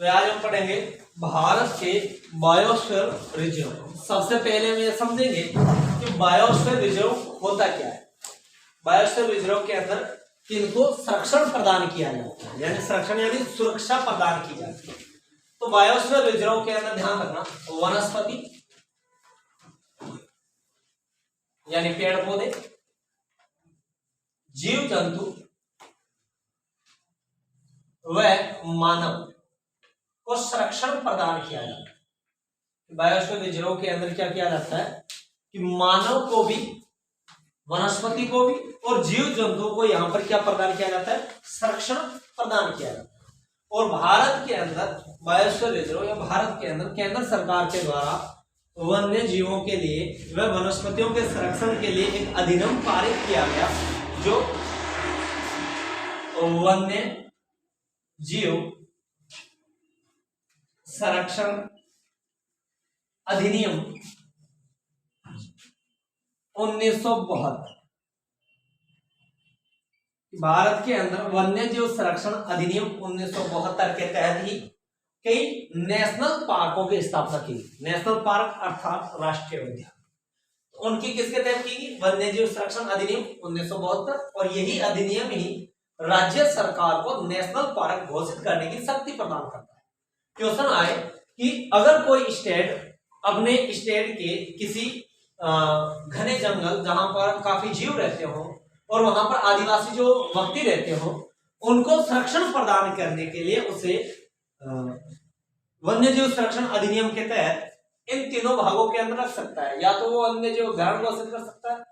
तो आज हम पढ़ेंगे भारत के बायोस्फीयर रिजर्व। सबसे पहले हम ये समझेंगे कि बायोस्फीयर रिजर्व होता क्या है। बायोस्फीयर रिजर्व के अंदर किनको संरक्षण प्रदान किया जाता है, यानी संरक्षण यानी सुरक्षा प्रदान की जाती है। तो बायोस्फीयर रिजर्व के अंदर ध्यान रखना, वनस्पति यानी पेड़ पौधे, जीव जंतु व मानव को संरक्षण प्रदान किया जाता है। बायोस्फीयर रिजर्व के अंदर क्या किया जाता है कि मानव को भी, वनस्पति को भी और जीव जंतुओं को यहाँ पर क्या प्रदान किया जाता है, संरक्षण प्रदान किया जाता है। और भारत के अंदर बायोस्फीयर रिजर्व या भारत के अंदर केंद्र सरकार के द्वारा वन्य जीवों के लिए व वनस्पतियों के संरक्षण के लिए एक अधिनियम पारित किया गया, जो वन्य जीव संरक्षण अधिनियम 1972। भारत के अंदर वन्य जीव संरक्षण अधिनियम 1972 के तहत ही कई नेशनल पार्कों की स्थापना की। नेशनल पार्क अर्थात राष्ट्रीय उद्यान उनकी किसके तहत की गई, वन्य जीव संरक्षण अधिनियम 1972। और यही अधिनियम ही राज्य सरकार को नेशनल पार्क घोषित करने की शक्ति प्रदान करता है। क्वेश्चन आए कि अगर कोई स्टेट अपने स्टेट के किसी घने जंगल जहां पर काफी जीव रहते हो और वहां पर आदिवासी जो व्यक्ति रहते हो, उनको संरक्षण प्रदान करने के लिए उसे वन्य जीव संरक्षण अधिनियम के तहत इन तीनों भागों के अंदर रख सकता है। या तो वो वन्य जीव अभयारण्य घोषित कर सकता है,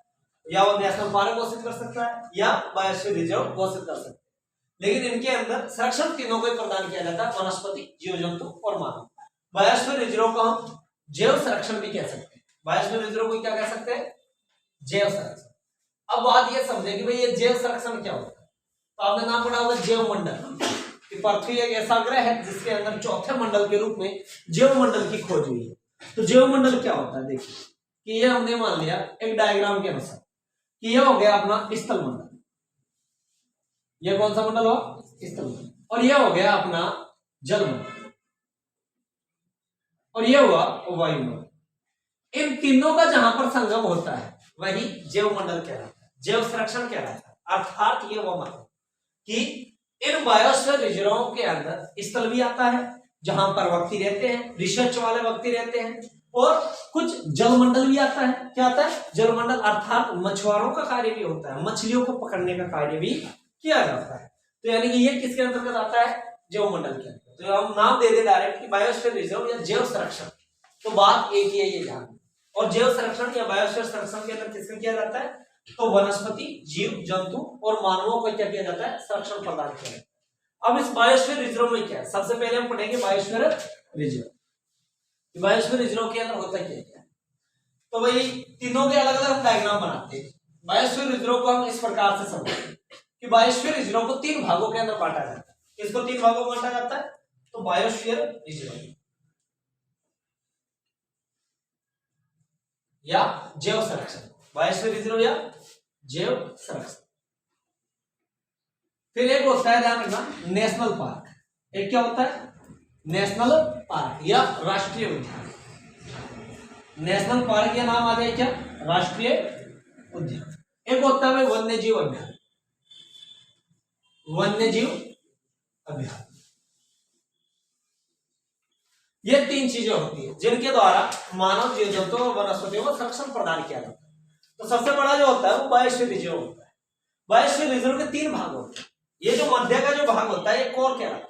या वो नेशनल पार्क घोषित कर सकता है, या बायोस्फीयर रिजर्व घोषित कर सकता है। लेकिन इनके अंदर संरक्षण तीनों को प्रदान किया जाता है, वनस्पति, जीव जंतु और मानव। बायोस्फीयर रिजर्व को हम जैव संरक्षण भी कह सकते हैं। बायोस्फीयर रिजर्व को क्या कह सकते हैं, जैव संरक्षण। अब बात ये समझे कि भाई ये जैव संरक्षण क्या होता है। तो आपने नाम पढ़ा होगा जैव मंडल, कि पृथ्वी एक ऐसा ग्रह है जिसके अंदर चौथे मंडल के रूप में जैव मंडल की खोज हुई है। तो जैव मंडल क्या होता है, देखिए कि ये हमने मान लिया एक डायग्राम के अनुसार कि यह हो गया अपना स्थल मंडल, यह कौन सा मंडल हुआ, स्थल मंडल, और यह हो गया अपना जल मंडल, और यह हुआ वायुमंडल। इन तीनों का जहां पर संगम होता है वही जैव मंडल कहलाता है, जैव संरक्षण कहलाता है। अर्थात ये वो मतलब कि इन बायोस्फीयर रिजर्वों के अंदर स्थल भी आता है जहां पर व्यक्ति रहते हैं, रिसर्च वाले व्यक्ति रहते हैं, और कुछ जलमंडल भी आता है। क्या आता है, जलमंडल, अर्थात मछुआरों का कार्य भी होता है, मछलियों को पकड़ने का कार्य भी किया जाता है। तो यानी कि ये किसके अंतर्गत आता है, जैव मंडल के अंतर्गत। तो हम नाम दे दे डायरेक्ट कि बायोस्फीयर रिजर्व या जैव संरक्षण, तो बात एक ही है ये ध्यान। और जैव संरक्षण या बायोस्फीयर संरक्षण के अंदर किसमें किया जाता है, तो वनस्पति, जीव जंतु और मानवों को क्या किया जाता है, संरक्षण प्रदान किया जाता है। अब इस बायोस्फीयर रिजर्व में क्या है, सबसे पहले हम पढ़ेंगे बायोस्फीयर रिजर्व। बायोस्फीयर रिजर्व के अंदर होता क्या है, तो भाई तीनों के अलग अलग डायग्राम बनाते हैं। बायोस्फीयर रिजर्व को हम इस प्रकार से समझते कि बायोस्फीयर रिजर्व को तीन भागों के अंदर बांटा जाता है। इसको तीन भागों में बांटा जाता है, तो बायोस्फीयर रिजर्व या जैव संरक्षण, बायोस्फीयर रिजर्व या जैव संरक्षण। फिर एक होता है, ध्यान रखना, नेशनल पार्क। एक क्या होता है, नेशनल पार्क या राष्ट्रीय उद्यान। नेशनल पार्क या नाम आ जाए क्या, राष्ट्रीय उद्यान। एक होता है वन्य जीव अभ्यारण्य, वन्य जीव अभ्यारण्य। ये तीन चीजें होती है जिनके द्वारा मानव, जीव जंतु और वनस्पतियों को संरक्षण प्रदान किया जाता है। तो सबसे बड़ा जो होता है वो बायोस्फीयर रिजर्व होता है। बायोस्फीयर रिजर्व के तीन भाग होते हैं। ये जो मध्य का जो भाग होता है ये कोर कहलाता है।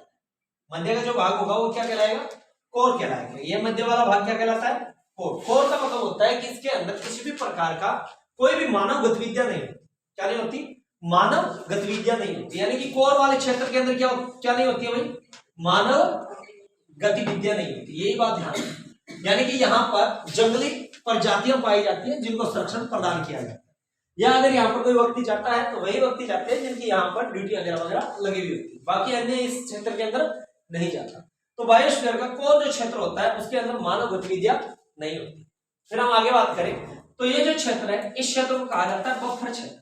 मध्य का जो भाग होगा वो क्या कहलाएगा, कोर कहलाएगा। ये मध्य वाला भाग क्या कहलाता है, कोर। कोर का मतलब होता है कि इसके अंदर किसी भी प्रकार का कोई भी मानव गतिविधियां नहीं होती। क्या नहीं होती, मानव गतिविधियां नहीं होती। यानी कि कोर वाले क्षेत्र के अंदर क्या नहीं होती है भाई, मानव गतिविधियां नहीं होती। यही बात ध्यान रखना। यानी कि यहाँ पर जंगली प्रजातियां पाई जाती हैं जिनको संरक्षण प्रदान किया जाता है। या अगर यहाँ पर कोई व्यक्ति जाता है तो वही व्यक्ति जाते हैं जिनकी यहाँ पर ड्यूटी वगैरह लगी हुई होती है, बाकी अन्य इस क्षेत्र के अंदर नहीं जाता। तो बायोस्फीयर का कोर जो क्षेत्र होता है उसके अंदर मानव गतिविधियां नहीं होती। फिर हम आगे बात करें तो ये जो क्षेत्र है, इस क्षेत्र को कहा जाता है बफर क्षेत्र।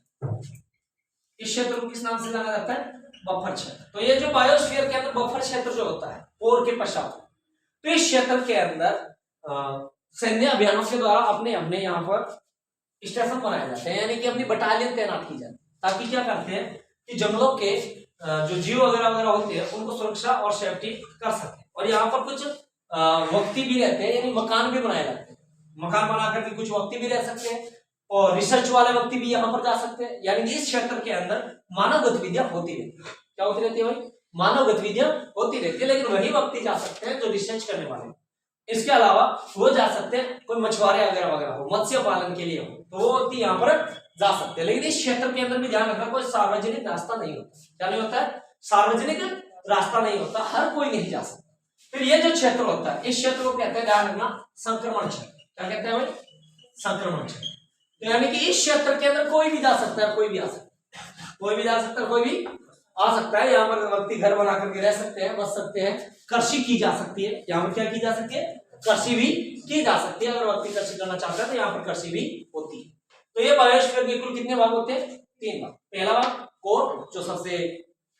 इस क्षेत्र को किस नाम से जाना जाता है, बफर क्षेत्र। तो ये जो बायोस्फीयर के अंदर बफर क्षेत्र जो होता है कोर के पश्चात, तो इस क्षेत्र के अंदर सैन्य अभियानों के द्वारा अपने अपने यहाँ पर स्टेशन बनाए जाते हैं, यानी कि अपनी बटालियन तैनात की जाती है, ताकि क्या करते हैं कि जंगलों के जो जीव वगैरह वगैरह होते हैं उनको सुरक्षा और सेफ्टी कर सके। और यहाँ पर कुछ वक्ती भी रहते हैं, यानी मकान भी बनाए जाते हैं, मकान बना करके कुछ वक्ती भी रह सकते हैं और रिसर्च वाले व्यक्ति भी यहाँ पर जा सकते हैं। यानी कि इस क्षेत्र के अंदर मानव गतिविधियां होती रहती है। क्या होती रहती है भाई? मानव गतिविधियां होती रहती है, लेकिन वही व्यक्ति जा सकते हैं जो रिसर्च करने वाले। इसके अलावा वो जा सकते हैं कोई मछुआरे वगैरह वगैरह हो, मत्स्य पालन के लिए हो, तो वो व्यक्ति यहाँ पर जा सकते हैं। लेकिन इस क्षेत्र के अंदर भी ध्यान रखना, कोई सार्वजनिक रास्ता नहीं होता। क्या नहीं होता है? सार्वजनिक रास्ता नहीं होता, हर कोई नहीं जा सकता। फिर ये जो क्षेत्र होता है, इस क्षेत्र को कहते हैं, ध्यान रखना, संक्रमण क्षेत्र। क्या कहते हैं भाई? संक्रमण क्षेत्र। तो यानी कि इस क्षेत्र के अंदर कोई भी जा सकता है, कोई भी आ सकता है, कोई भी जा सकता है, कोई भी आ सकता है। यहाँ पर व्यक्ति घर बना करके रह सकते हैं, बस सकते हैं, कृषि की जा सकती है। यहाँ पर क्या की जा सकती है? कृषि भी की जा सकती है। अगर व्यक्ति कृषि करना चाहता है तो यहाँ पर कृषि भी होती है। तो ये बायोस्फीयर के कुल कितने भाग होते हैं? 3 भाग। पहला भाग कोर, जो सबसे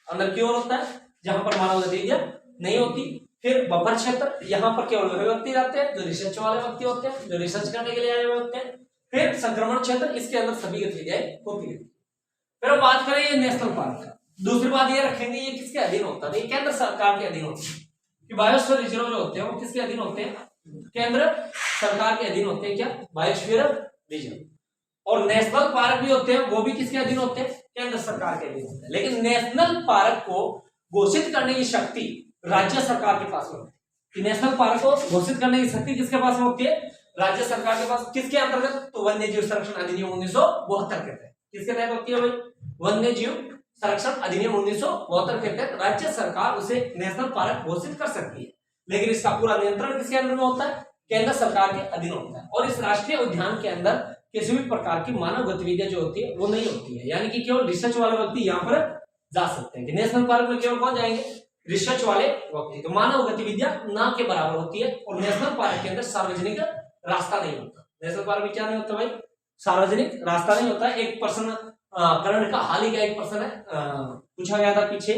अंदर की ओर होता है, जहां पर मानव गतिविधियां नहीं होती। फिर बफर क्षेत्र, यहाँ पर केवल वही व्यक्ति जाते हैं जो रिसर्च वाले व्यक्ति होते हैं, जो रिसर्च करने के लिए आए हुए होते हैं। फिर संक्रमण क्षेत्र, इसके अंदर सभी गतिविधियां होती रहती है। फिर हम बात करें ये नेशनल पार्क का। दूसरी बात ये रखेंगे, ये किसके अधीन होता है? ये केंद्र सरकार के अधीन होते हैं। कि बायोस्फीयर रिजर्व जो होते हैं वो किसके अधीन होते हैं? केंद्र सरकार के अधीन होते हैं। क्या? Biosphere reserve. और नेशनल पार्क भी होते हैं, वो भी किसके अधीन होते हैं? केंद्र सरकार के अधीन होते हैं। लेकिन नेशनल पार्क को घोषित करने की शक्ति राज्य सरकार के पास होती है। कि नेशनल पार्क को घोषित करने की शक्ति किसके पास होती है? राज्य सरकार के पास। किसके अंतर्गत? तो वन्य जीव संरक्षण अधिनियम 1972 के तहत। किसके तहत होती है भाई? वन्य जीव संरक्षण अधिनियम 1972 के तहत राज्य सरकार उसे नेशनल पार्क घोषित कर सकती है। लेकिन इसका पूरा नियंत्रण किसके अंदर में होता है? केंद्र सरकार के अधीन होता है। और इस राष्ट्रीय उद्यान के अंदर किसी भी प्रकार की मानव गतिविधियां जो होती है वो नहीं होती है। यानी कि केवल रिसर्च वाले व्यक्ति यहाँ पर जा सकते हैं। कि नेशनल पार्क में केवल कौन जाएंगे? रिसर्च वाले व्यक्ति। तो मानव गतिविधियां ना के बराबर होती है। और नेशनल पार्क के अंदर सार्वजनिक रास्ता नहीं होता। नेशनल पार्क में क्या नहीं होता भाई? सार्वजनिक रास्ता नहीं होता। एक पर्सन करंट का हाल ही का एक पर्सन है, पूछा गया था पीछे,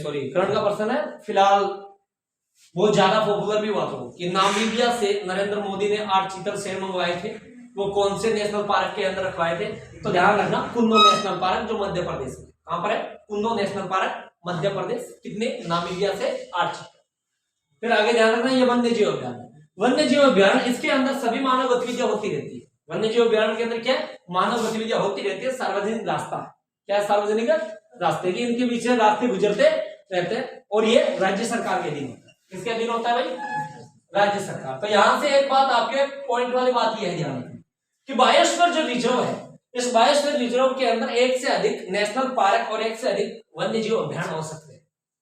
सॉरी करंट का पर्सन है, फिलहाल बहुत ज्यादा पॉपुलर भी हुआ था कि नामीबिया से नरेंद्र मोदी ने 8 चीतल शेर मंगवाए थे। वो कौन से नेशनल पार्क के अंदर रखवाए थे? तो ध्यान रखना, कुन्नो नेशनल पार्क, जो मध्य प्रदेश में। कहां पर है? Kunno national park, Madhya Pradesh. कितने? नामीबिया से 8 चीतल। फिर आगे ध्यान रखना, ये वन्य जीव अभ्यारण। वन्य जीव अभ्यारण, इसके अंदर सभी मानव गतिविधियां होती रहती है। वन्य जीव अभ्यारण के अंदर क्या? मानव गतिविधियां होती रहती है। सार्वजनिक रास्ता, क्या है? सार्वजनिक रास्ते की इनके बीच रास्ते गुजरते रहते हैं। और ये राज्य सरकार के अधीन होता है। किसके अधीन होता है भाई? राज्य सरकार। तो यहां से एक बात आपके पॉइंट वाली बात यह है ध्यान रखना कि बायोस्फीयर जो रिजर्व है, इस बायोस्फीयर रिजर्व के अंदर एक से अधिक नेशनल पार्क और एक से अधिक वन्य जीव अभ्यारण्य हो सकते हैं।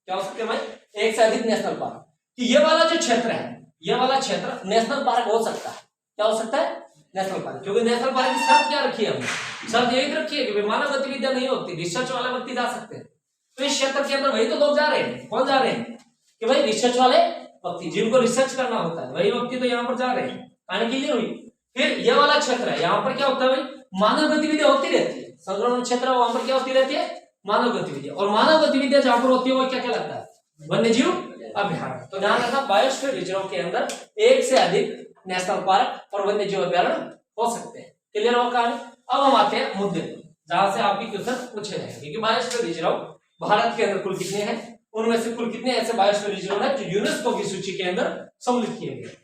क्या हो सकते हैं भाई? एक से अधिक नेशनल पार्क। कि ये वाला जो क्षेत्र है, ये वाला क्षेत्र नेशनल पार्क हो सकता है। क्या हो सकता है? National park. क्योंकि नेशनल पार्क की शर्त क्या रखी है हमने? शर्त यही रखी है कि मानव गतिविधियां नहीं होती, रिसर्च वाले व्यक्ति जा सकते हैं। तो इस क्षेत्र के अंदर वही तो लोग जा रहे हैं। कौन जा रहे हैं? कि भाई रिसर्च वाले व्यक्ति, जिनको रिसर्च करना होता है, वही व्यक्ति तो यहाँ पर जा रहे हैं आने के लिए हुई। फिर ये वाला क्षेत्र है, यहाँ पर क्या होता है भाई? मानव गतिविधियां होती रहती है। संक्रमण क्षेत्र वहां पर क्या होती रहती है? मानव गतिविधियां। और मानव गतिविधियां जहां पर होती है वो क्या कहलाता है? वन्य जीव अभ्यारण्य। तो ध्यान रखना, बायोस्फीयर रिजर्व के अंदर एक से अधिक नेशनल पार्क और वन्य जीव अभ्यारण्य हो सकते हैं। क्लियर होगा कहानी? अब हम आते हैं मुद्दे जहां से आपके क्वेश्चन पूछे जाएंगे कि बायोस्फीयर रिजर्व भारत के अंदर कुल कितने हैं, उनमें से कुल कितने ऐसे बायोस्फीयर रिजर्व है जो यूनेस्को की सूची के अंदर सम्मिलित किए गए।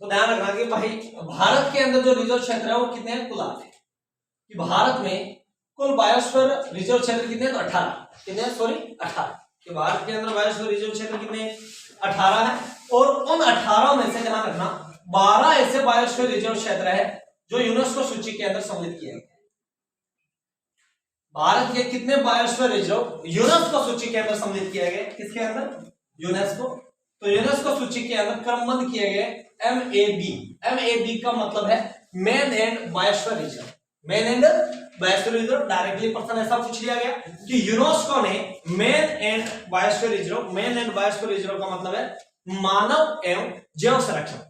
तो ध्यान रखना कि भाई भारत के अंदर जो रिजर्व क्षेत्र है वो कितने हैं? कुल 8 है। कि भारत में कुल बायोस्फीयर रिजर्व क्षेत्र कितने हैं? तो 18। कितने हैं? सॉरी 18। कि भारत के अंदर बायोस्फीयर रिजर्व क्षेत्र कितने हैं? 18 है। और उन 18 में से ध्यान रखना 12 ऐसे बायोस्फीयर रिजर्व क्षेत्र है जो यूनेस्को सूची के अंदर सम्मिलित किए गए। भारत के कितने बायोस्फीयर रिजर्व यूनेस्को सूची के अंदर सम्मिलित किए गए? किसके अंदर? यूनेस्को। तो यूनेस्को सूची के अंदर क्रमबद्ध किए गए MAB। MAB का मतलब है man and biosphere reserve. Main and biosphere reserve directly प्रश्न ऐसा पूछ लिया गया कि यूनेस्को ने मेन एंड बायोस्फीयर रिजर्व का मतलब है मानव एवं जैव संरक्षण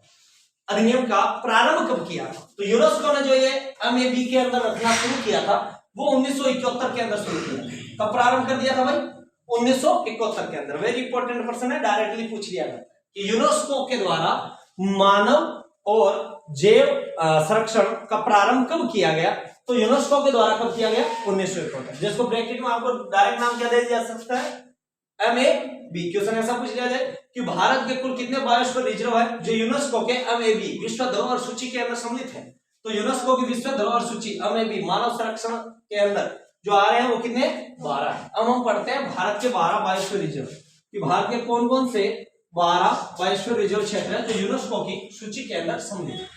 अधिनियम का प्रारंभ कब किया था। तो यूनेस्को ने जो ये एमएबी के अंदर रखना शुरू किया था वो 1971 के अंदर शुरू किया। कब प्रारंभ कर दिया था भाई? 1971 के अंदर। वेरी इंपॉर्टेंट प्रश्न है, डायरेक्टली पूछ लिया गया कि यूनेस्को के द्वारा मानव और जैव संरक्षण का प्रारंभ कब किया गया। तो यूनेस्को के द्वारा कब किया गया? 1971। जिसको ब्रैकेट में आपको डायरेक्ट नाम क्या दे दिया सकता है? एमएबी। क्वेश्चन ऐसा पूछ लिया जाए कि भारत के कुल कितने बायोस्फीयर रिजर्व है जो यूनेस्को के एमएबी विश्व धरोहर सूची के अंदर सम्मिलित है। तो यूनेस्को की विश्व धरोहर सूची एमएबी मानव संरक्षण के अंदर जो आ रहे हैं वो कितने? 12 है। अब हम पढ़ते हैं भारत के 12 बायोस्फीयर रिजर्व कि भारत के कौन कौन से 12 बायोस्फीयर रिजर्व क्षेत्र है जो यूनेस्को की सूची के अंदर सम्मिलित है।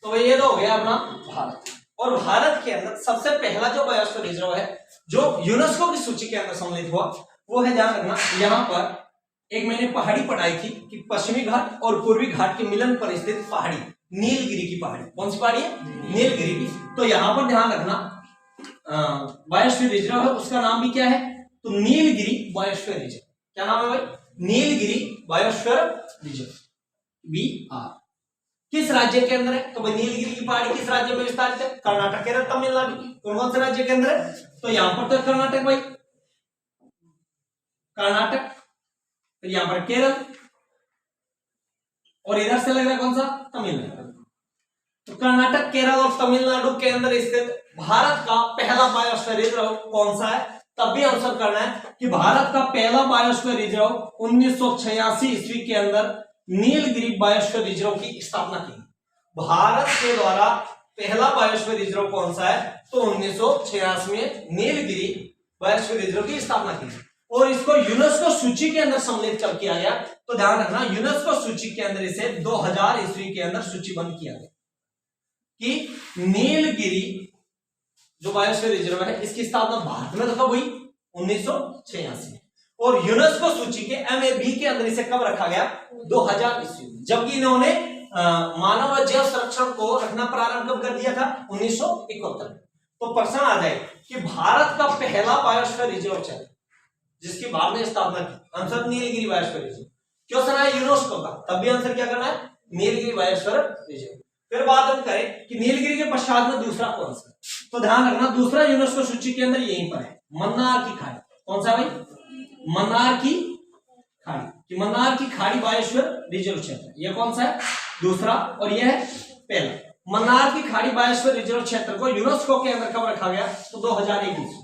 तो ये तो हो गया अपना भारत। और भारत के अंदर सबसे पहला जो बायोस्फीयर रिजर्व है जो यूनेस्को की सूची के अंदर सम्मिलित हुआ वो है, ध्यान रखना, यहाँ पर एक मैंने पहाड़ी पढ़ाई थी कि पश्चिमी घाट और पूर्वी घाट के मिलन पर स्थित पहाड़ी नीलगिरी की पहाड़ी। कौन सी पहाड़ी है? नीलगिरी की। तो यहाँ पर ध्यान रखना बायोस्फीयर रिजर्व है उसका नाम भी क्या है? तो नीलगिरी बायोस्फीयर रिजर्व। क्या नाम है भाई? Nilgiri biosphere reserve BR। किस राज्य के अंदर है? तो भाई नीलगिरी की पहाड़ी किस राज्य में विस्तारित है? कर्नाटक, केरल, तमिलनाडु। कौन से राज्य के अंदर है? तो यहां पर तो कर्नाटक भाई, कर्नाटक, तो यहां पर केरल, और इधर से लग रहा है कौन सा? तमिलनाडु। तो कर्नाटक, केरल और तमिलनाडु के अंदर स्थित भारत का पहला बायोस्फीयर रिजर्व कौन सा है? तब भी आंसर करना है कि भारत का पहला बायोस्फीयर रिजर्व 1986 ईस्वी के अंदर नीलगिरी बायोस्फीयर रिजर्व की स्थापना की। भारत के द्वारा पहला बायोस्फीयर रिजर्व कौन सा है? तो 1986 में नीलगिरी बायोस्फीयर रिजर्व की स्थापना की। और इसको यूनेस्को सूची के अंदर सम्मिलित कब किया गया? तो ध्यान रखना, यूनेस्को सूची के अंदर इसे 2000 ईस्वी के अंदर सूचीबद्ध किया गया कि नीलगिरी जो बायोस्फीयर रिजर्व है इसकी स्थापना भारत में कब हुई? 1986 में। और यूनेस्को सूची के एमएबी के अंदर इसे कब रखा गया? 2000 ईस्वी में। जबकि इन्होंने मानव और जैव संरक्षण को रखना प्रारंभ कब कर दिया था? 1971 में। तो प्रश्न आ जाए कि भारत का पहला बायोस्फीयर रिजर्व क्षेत्र जिसकी भारत ने स्थापना की, answer Nilgiri biosphere reserve. Question आया यूनेस्को का, तब भी आंसर क्या करना है? Nilgiri biosphere reserve. फिर बात हम करें कि नीलगिरी के पश्चात में दूसरा कौन सा? तो ध्यान रखना दूसरा यूनेस्को सूची के अंदर यहीं पर है, मन्नार की खाड़ी। कौन सा भाई? मन्नार की खाड़ी। कि मन्नार की खाड़ी बायोस्फीयर रिजर्व क्षेत्र, यह कौन सा है? दूसरा। और यह है पहला। मन्नार की खाड़ी बायोस्फीयर रिजर्व क्षेत्र को यूनेस्को के अंदर कब रखा गया? तो 2001 ईस्वी।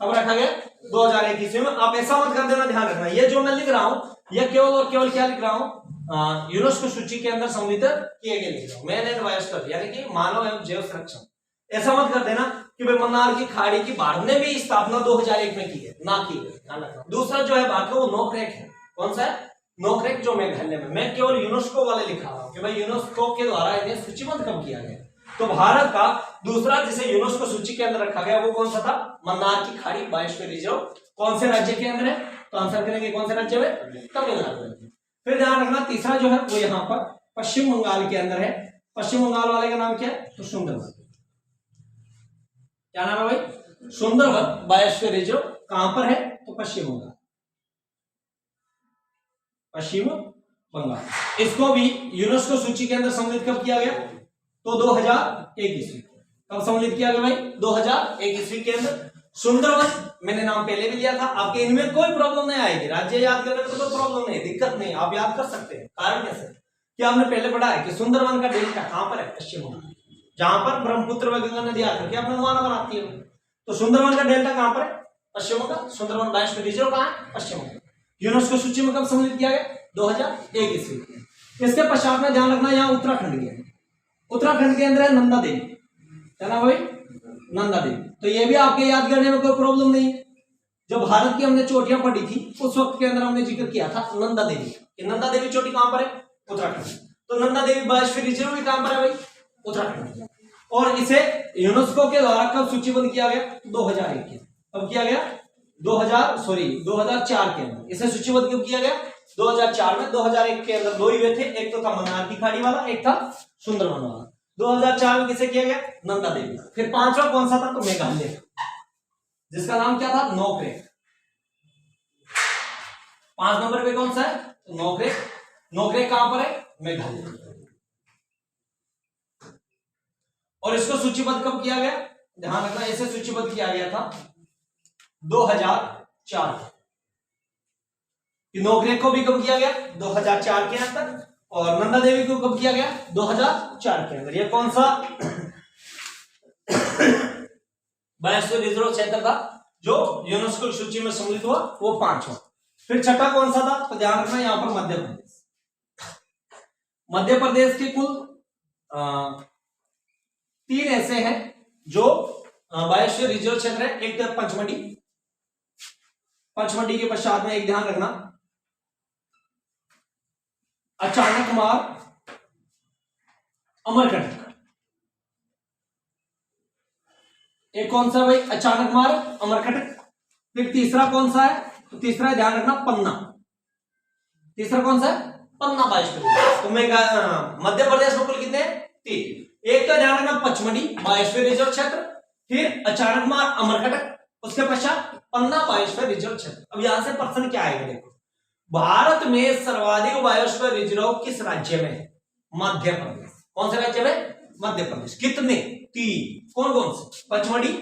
कब रखा गया? 2001 ईस्वी में। आप ऐसा मत कर देना, ध्यान रखना ये जो मैं लिख रहा हूं यह केवल और केवल क्या लिख रहा हूं? यूनेस्को सूची के अंदर सम्मिलित किए गए लिख रहा हूं, मेन एंड बायोस्फीयर यानी कि मानव एवं जैव संरक्षण। ऐसा मत कर देना कि भाई मन्नार की खाड़ी की भारत ने भी स्थापना 2001 में की है, ना की है, ध्यान रखना। दूसरा जो है बात वो नोकरेक है। कौन सा है? नोकरेक जो मेघालय में। मैं केवल यूनेस्को वाले लिखा रहा हूं कि भाई यूनेस्को के द्वारा इन्हें सूचीबद्ध कब किया गया। तो भारत का दूसरा जिसे यूनेस्को सूची के अंदर रखा गया वो कौन सा था? मन्नार की खाड़ी बायोस्फीयर रिजर्व। कौन से राज्य के अंदर है? तो आंसर करेंगे कौन से राज्य में? तमिलनाडु। फिर ध्यान रखना तीसरा जो है वो यहाँ पर पश्चिम बंगाल के अंदर है। पश्चिम बंगाल वाले का नाम क्या है? तो सुंदरवन। क्या नाम है भाई? Sundarban biosphere reserve. कहां पर है? तो पश्चिम बंगाल। पश्चिम बंगाल। इसको भी यूनेस्को सूची के अंदर सम्मिलित कब किया गया? तो 2001 ईस्वी। कब सम्मिलित किया गया भाई? 2001 ईस्वी के अंदर। सुंदरवन मैंने नाम पहले भी लिया था, आपके इनमें कोई प्रॉब्लम नहीं आएगी, राज्य याद करने में कोई प्रॉब्लम नहीं, दिक्कत नहीं, आप याद कर सकते हैं। कारण कैसे? कि आपने पहले पढ़ा है कि सुंदरवन का डेल्टा कहां पर है? पश्चिम बंगाल, जहां पर ब्रह्मपुत्र व गंगा नदी आकर के अपने माना बनाती है। तो सुंदरवन का डेल्टा कहां पर है? पश्चिम बंगाल। सुंदरवन बायोस्फीयर रिजर्व कहां है? पश्चिम बंगाल। यूनेस्को सूची में कब सम्मिलित किया गया? 2001 ईस्वी। इसके पश्चात में ध्यान रखना यहाँ उत्तराखंड की है। उत्तराखंड के अंदर है नंदा देवी। क्या नाम भाई? नंदा देवी। तो ये भी आपके याद करने में कोई प्रॉब्लम नहीं है। जब भारत की हमने चोटियां पढ़ी थी उस वक्त के अंदर हमने जिक्र किया था नंदा देवी। नंदा देवी चोटी कहां पर है? उत्तराखंड। तो नंदा देवी बायोस्फीयर रिजर्व भी कहां पर है भाई? उत्तराखंड। और इसे यूनेस्को के द्वारा कब सूचीबद्ध किया गया? 2001 के। कब किया गया? 2004 के अंदर। इसे सूचीबद्ध कब किया गया? 2004 में। 2001 के अंदर 2 ही हुए थे, एक तो था मन्नार की खाड़ी वाला, एक था सुंदरवन वाला। 2004 में किसे किया गया? नंदा देवी। फिर 5वां कौन सा था? तो मेघालय, जिसका नाम क्या था? नोकरेक। 5 नंबर पे कौन सा है? तो नोकरेक। नोकरेक कहां पर है? मेघालय। और इसको सूचीबद्ध कब किया गया? ध्यान रखना, इसे सूचीबद्ध किया गया था 2004। नोकरेक को भी कब किया गया? 2004 के अंदर। और नंदा देवी को कब किया गया? 2004 के अंदर। ये कौन सा बायोस्फीयर रिजर्व क्षेत्र था जो यूनेस्को की सूची में सम्मिलित हुआ? वो 5वां। फिर छठा कौन सा था? तो ध्यान रखना, यहां पर मध्य प्रदेश। मध्य प्रदेश के कुल 3 ऐसे हैं जो बायोस्फीयर रिजर्व क्षेत्र है। एक तो पंचमढ़ी, पंचमढ़ी के पश्चात में एक ध्यान रखना अचानकमार, अमरकंटक। एक कौन सा भाई? अचानकमार, अमरकंटक। फिर तीसरा कौन सा है? तो तीसरा ध्यान रखना पन्ना। तीसरा कौन सा है? पन्ना बायोस्फीयर। तो मध्य प्रदेश में कुल कितने? 3। एक तो ध्यान रखना पचमढ़ी बायोस्फीयर रिजर्व क्षेत्र, फिर अचानकमार, अमरकंटक, उसके पश्चात पन्ना बायोस्फीयर रिजर्व क्षेत्र। अब यहां से प्रश्न क्या आएगा? देखो, भारत में सर्वाधिक बायोस्फीयर रिजर्व किस राज्य में है? मध्य प्रदेश। कौन से राज्य में? मध्य प्रदेश। कितने? 3। कौन कौन से? पचमढ़ी,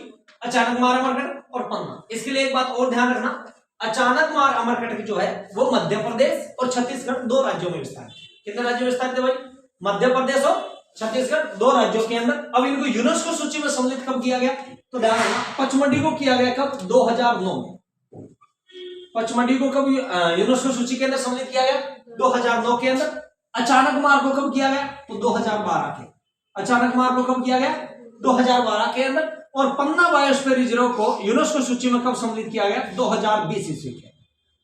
अचानकमार, अमरकंटक और पन्ना। इसके लिए एक बात और ध्यान रखना, अचानकमार, अमरकंटक जो है वो मध्य प्रदेश और छत्तीसगढ़ 2 राज्यों में विस्तारित है। कितने राज्यों में विस्तारित है भाई? मध्य प्रदेश और छत्तीसगढ़ 2 राज्यों के अंदर। अब इनको यूनेस्को सूची में सम्मिलित कब किया गया? तो ध्यान रखना, पचमढ़ी को किया गया कब? 2009 में। पचमढ़ी को कब यूनेस्को सूची के अंदर सम्मिलित किया गया? 2009 के अंदर। अचानकमार को कब किया गया? तो 2012 के। अचानकमार को कब किया गया? 2012 के अंदर। और पन्ना बायोस्फीयर रिजर्व को यूनेस्को सूची में कब सम्मिलित किया गया? 2020 ईस्वी के।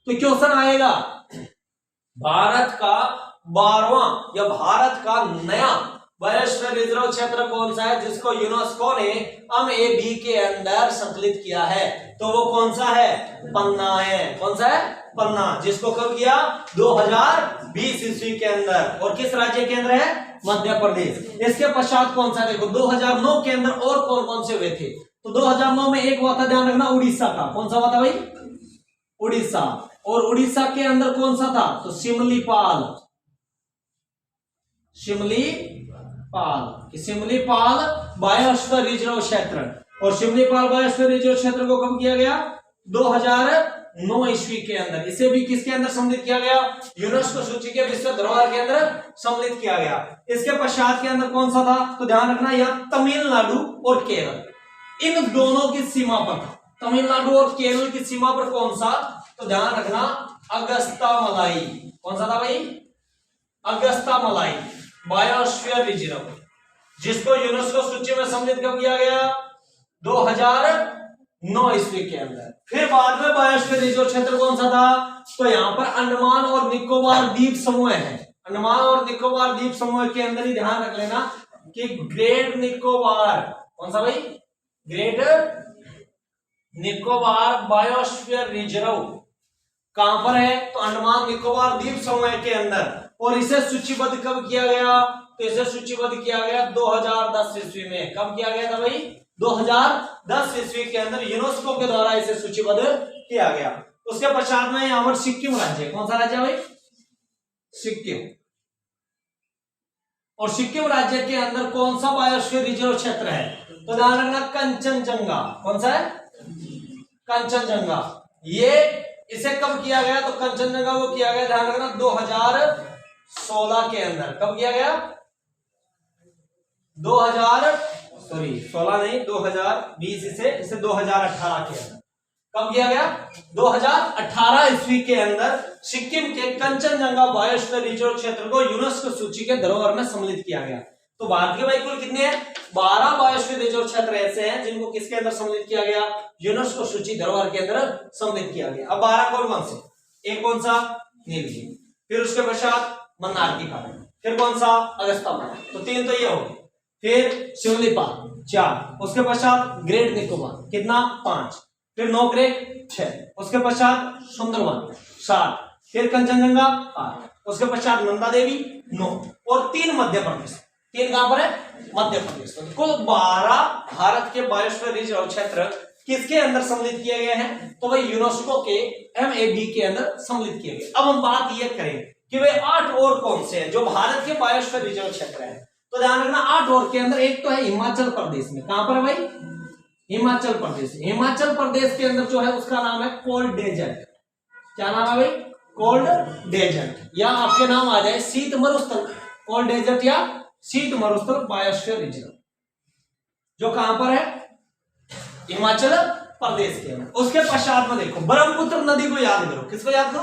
तो क्वेश्चन आएगा, भारत का 12वां या भारत का नया बायोस्फीयर रिजर्व क्षेत्र कौन सा है जिसको यूनेस्को ने MAB के अंदर संकलित किया है? तो वो कौन सा है? पन्ना है। कौन सा है? पन्ना, जिसको कब किया? 2020 ईस्वी के अंदर। और किस राज्य के अंदर है? मध्य प्रदेश। इसके पश्चात कौन सा? देखो 2009 के अंदर और कौन कौन से हुए थे? तो 2009 में एक हुआ था, ध्यान रखना, उड़ीसा का। कौन सा हुआ था भाई? उड़ीसा। और उड़ीसा के अंदर कौन सा था? तो सिमलीपाल। सिमलीपाल बायोस्फीयर रिजर्व क्षेत्र। और सिमलीपाल बायोस्फीयर रिजर्व क्षेत्र को कब किया गया? 2009 ईस्वी के अंदर। इसे भी किसके अंदर सम्मिलित किया गया? यूनेस्को सूची के विश्व धरोहर के अंदर सम्मिलित किया गया। इसके पश्चात के अंदर कौन सा था? तो ध्यान रखना, यह तमिलनाडु और केरल, इन दोनों की सीमा पर था। तमिलनाडु और केरल की सीमा पर कौन सा? तो ध्यान रखना, अगस्ता मलाई। कौन सा था भाई? अगस्ता मलाई बायोस्फीयर रिजर्व, जिसको यूनेस्को सूची में सम्मिलित कब किया गया? 2009 ईस्वी के अंदर। फिर बाद में बायोस्फीयर रिजर्व क्षेत्र कौन सा था? तो यहां पर अंडमान और निकोबार द्वीप समूह है। अंडमान और निकोबार द्वीप समूह के अंदर ही ध्यान रख लेना कि ग्रेट निकोबार, कौन सा भाई? ग्रेट निकोबार बायोस्फीयर रिजर्व कहां पर है? तो अंडमान निकोबार द्वीप समूह के अंदर। और इसे सूचीबद्ध कब किया गया? तो इसे सूचीबद्ध किया गया 2010 ईस्वी में। कब किया गया था भाई? 2010 ईस्वी के अंदर यूनेस्को के द्वारा इसे सूचीबद्ध किया गया। उसके पश्चात में यहां पर सिक्किम राज्य। कौन सा राज्य भाई? सिक्किम। और सिक्किम राज्य के अंदर कौन सा बायोस्फीयर रिजर्व क्षेत्र है? तो ध्यान रखना, कंचनजंगा। कौन सा है? कंचनजंगा। ये इसे कब किया गया? तो कंचनजंगा को किया गया, ध्यान रखना, 2016 के अंदर। कब किया गया? 2020 इसे 2018 के अंदर। कब किया गया? 2018 ईस्वी के अंदर सिक्किम के कंचनजंगा बायोस्फीयर रिजर्व क्षेत्र को यूनेस्को सूची के धरोहर में सम्मिलित किया गया। तो भारत के भाई कुल कितने हैं? 12 बायोस्फीयर रिजर्व क्षेत्र ऐसे हैं जिनको किसके अंदर सम्मिलित किया गया? यूनेस्को सूची धरोहर के अंदर सम्मिलित किया गया। अब 12 कौन से? एक कौन सा? नीलगिरी। फिर उसके पश्चात मन्नार की खाड़ी। फिर कौन सा? अगस्ता मलाई। तो 3 तो ये हो गए। फिर सिमलीपाल 4, उसके पश्चात ग्रेट निकोबार कितना? 5, फिर नोकरेक 6, उसके पश्चात सुंदरवन 7, फिर कंचनजंगा 8, उसके पश्चात नंदा देवी 9 और 3 मध्य प्रदेश। 3 कहां पर है? मध्य प्रदेश। तो कुल 12 भारत के बायोस्फीयर रिजर्व क्षेत्र किसके अंदर सम्मिलित किए गए हैं? तो भाई यूनेस्को के MAB के अंदर सम्मिलित किए गए। अब हम बात यह करें कि वे 8 और कौन से हैं जो भारत के बायोस्फीयर रिजर्व क्षेत्र है। तो ध्यान रखना 8 और के अंदर एक तो है हिमाचल प्रदेश में। कहां पर है भाई? हिमाचल प्रदेश। हिमाचल प्रदेश के अंदर जो है उसका नाम है कोल्ड डेजर्ट। क्या नाम है भाई? कोल्ड डेजर्ट, या आपके नाम आ जाए शीत मरुस्थल। कोल्ड डेजर्ट या शीत मरुस्थल बायोस्फीयर रिजर्व, जो कहां पर है? हिमाचल प्रदेश के अंदर। उसके पश्चात में देखो ब्रह्मपुत्र नदी को याद करो। किसको याद करो?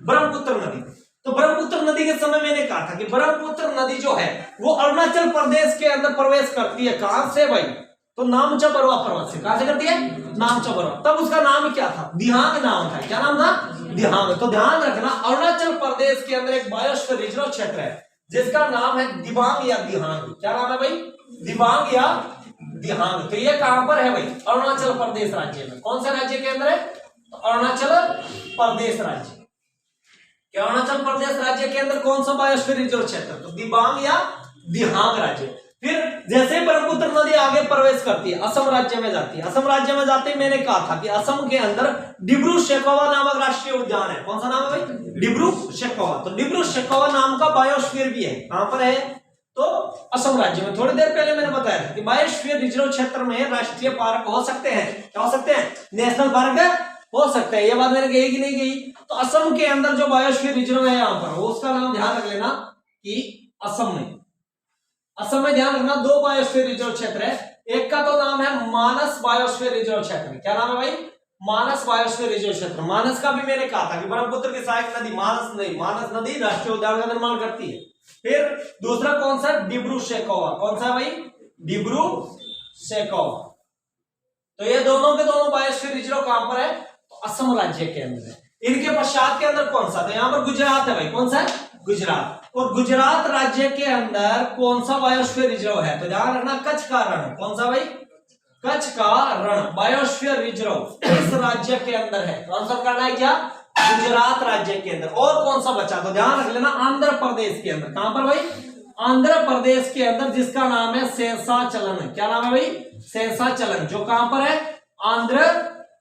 ब्रह्मपुत्र नदी। तो ब्रह्मपुत्र नदी के समय मैंने कहा था कि ब्रह्मपुत्र नदी जो है वो अरुणाचल प्रदेश के अंदर प्रवेश करती है। कहां से भाई? तो नामचा बरवा पर्वत से। कहां से करती है? नामचा बरवा। तब उसका नाम क्या था? दिहांग नाम था। क्या नाम था? दिहांग। तो ध्यान रखना अरुणाचल प्रदेश के अंदर एक बायोस्फीयर रिजर्व क्षेत्र है जिसका नाम है दिबांग या दिहांग। क्या नाम है भाई? दिबांग या दिहांग। तो ये कहां पर है भाई? अरुणाचल प्रदेश राज्य में। कौन से राज्य के अंदर है? तो अरुणाचल प्रदेश राज्य। क्या अरुणाचल प्रदेश राज्य के अंदर कौन सा बायोस्फीयर रिजर्व क्षेत्र? तो दिबांग या दिहांग राज्य। फिर जैसे ब्रह्मपुत्र नदी आगे प्रवेश करती है असम राज्य में जाती है। असम राज्य में जाते ही मैंने कहा था कि असम के अंदर डिब्रू सैखोवा नामक राष्ट्रीय उद्यान है। कौन सा नाम है भाई? डिब्रू सैखोवा। तो डिब्रू सैखोवा नाम का बायोस्फीयर भी है। कहां पर है? तो असम राज्य में। थोड़ी देर पहले मैंने बताया था कि बायोस्फीयर रिजर्व क्षेत्र में राष्ट्रीय पार्क हो सकते हैं। क्या हो सकते हैं? नेशनल पार्क हो सकते हैं। ये बात मैंने कही कि नहीं कही? तो असम के अंदर जो बायोस्फीयर रिजर्व है यहां पर, उसका नाम ध्यान रख लेना कि असम में ध्यान रखना 2 बायोस्फीयर रिजर्व क्षेत्र है। एक का तो नाम है मानस बायोस्फीयर रिजर्व क्षेत्र। क्या नाम है भाई? मानस बायोस्फीयर रिजर्व क्षेत्र। मानस का भी मैंने कहा था कि ब्रह्मपुत्र की सहायक नदी मानस नदी राष्ट्रीय उद्यान का निर्माण करती है। फिर दूसरा कौन सा? डिब्रू सैखोवा। कौन सा भाई? डिब्रू सैखोवा। तो ये दोनों के दोनों बायोस्फीयर रिजर्व कहां पर है? तो असम राज्य के अंदर है। इनके पश्चात के अंदर कौन सा? तो यहां पर गुजरात है भाई। कौन सा है? गुजरात। और गुजरात राज्य के अंदर कौन सा बायोस्फीयर रिजर्व है? तो ध्यान रखना कच्छ का रण। कौन सा भाई? कच्छ का रण बायोस्फीयर रिजर्व इस राज्य के अंदर है। आंसर करना है क्या? गुजरात राज्य के अंदर। और कौन सा बचा? तो ध्यान रख लेना आंध्र प्रदेश के अंदर। कहां पर भाई? आंध्र प्रदेश के अंदर, जिसका नाम है शेषाचलन। क्या नाम है भाई? शेषाचलन, जो कहां पर है? आंध्र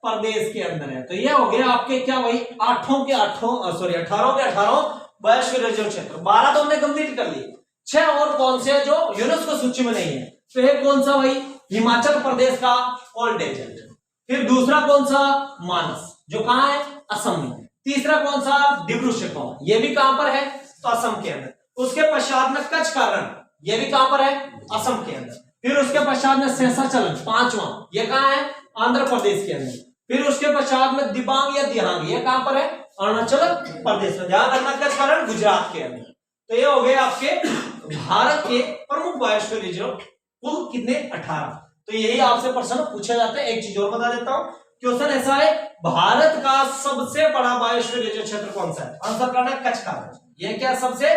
प्रदेश के अंदर है। तो ये हो गया आपके क्या भाई? 18 के 18 बायोस्फीयर रिजर्व क्षेत्र। 12 तो हमने कंप्लीट कर लिए। 6 और कौन से जो यूनेस्को सूची में नहीं है? तो एक कौन सा भाई? हिमाचल प्रदेश का कोल्ड डेजर्ट। फिर दूसरा कौन सा? मानस, जो कहां है? असम में। तीसरा कौन सा? डिब्रू सैखोवा। ये भी कहां पर है? तो असम के अंदर। उसके पश्चात में कच्छ का रण, ये भी कहां पर है? असम के अंदर। फिर उसके पश्चात में शेषाचलन 5वां, ये कहां है? आंध्र प्रदेश के अंदर। फिर उसके पश्चात में दिबांग या दिहांग, ये कहां पर है? अरुणाचल प्रदेश में। ध्यान रखना कच्छ का रण गुजरात के अंदर। तो ये हो गए आपके भारत के प्रमुख बायोस्फीयर रिजर्व। कुल कितने? 18। तो यही आपसे प्रश्न पूछे जाते हैं। एक चीज और बता देता हूं, क्वेश्चन ऐसा है, भारत का सबसे बड़ा बायोस्फीयर रिजर्व क्षेत्र कौन सा है? आंसर करना है कच्छ का रण। यह क्या सबसे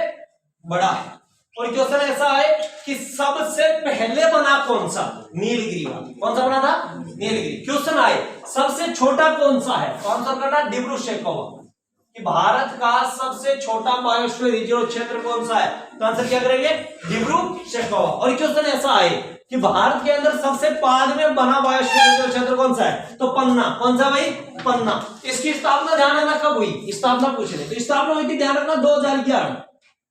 बड़ा है? और क्वेश्चन ऐसा है कि सबसे पहले बना कौन सा? नीलगिरी वाला। कौन सा बना था? नीलगिरी। क्वेश्चन आए सबसे छोटा कौन सा है? तो आंसर करना डिब्रू सैखोवा। कि भारत का सबसे छोटा बायोस्फीयर रिजर्व क्षेत्र कौन सा है? तो आंसर क्या करेंगे? डिब्रू सैखोवा। और क्वेश्चन ऐसा है कि भारत के अंदर सबसे बाद में बना बायोस्फीयर रिजर्व क्षेत्र कौन सा है? तो पन्ना। कौन सा भाई? पन्ना। इसकी स्थापना ध्यान रखना कब हुई? स्थापना पूछ रहे। तो स्थापना हुई थी, ध्यान रखना 2011।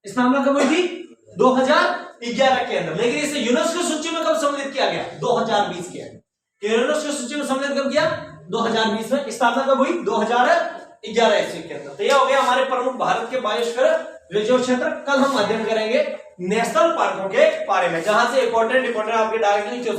स्थापना कब हुई थी? 2011 के अंदर। लेकिन इसे यूनेस्को सूची में कब सम्मिलित किया गया? 2020 के अंदर। यूनेस्को सूची में सम्मिलित कब किया? 2020 में। स्थापना कब हुई? 2011 ईस्वी के अंदर। तो यह हो गया हमारे प्रमुख भारत के बायोस्फीयर रिजर्व क्षेत्र। कल हम अध्ययन करेंगे नेशनल पार्कों के बारे में, जहां से इंपॉर्टेंट आपके डायरेक्टली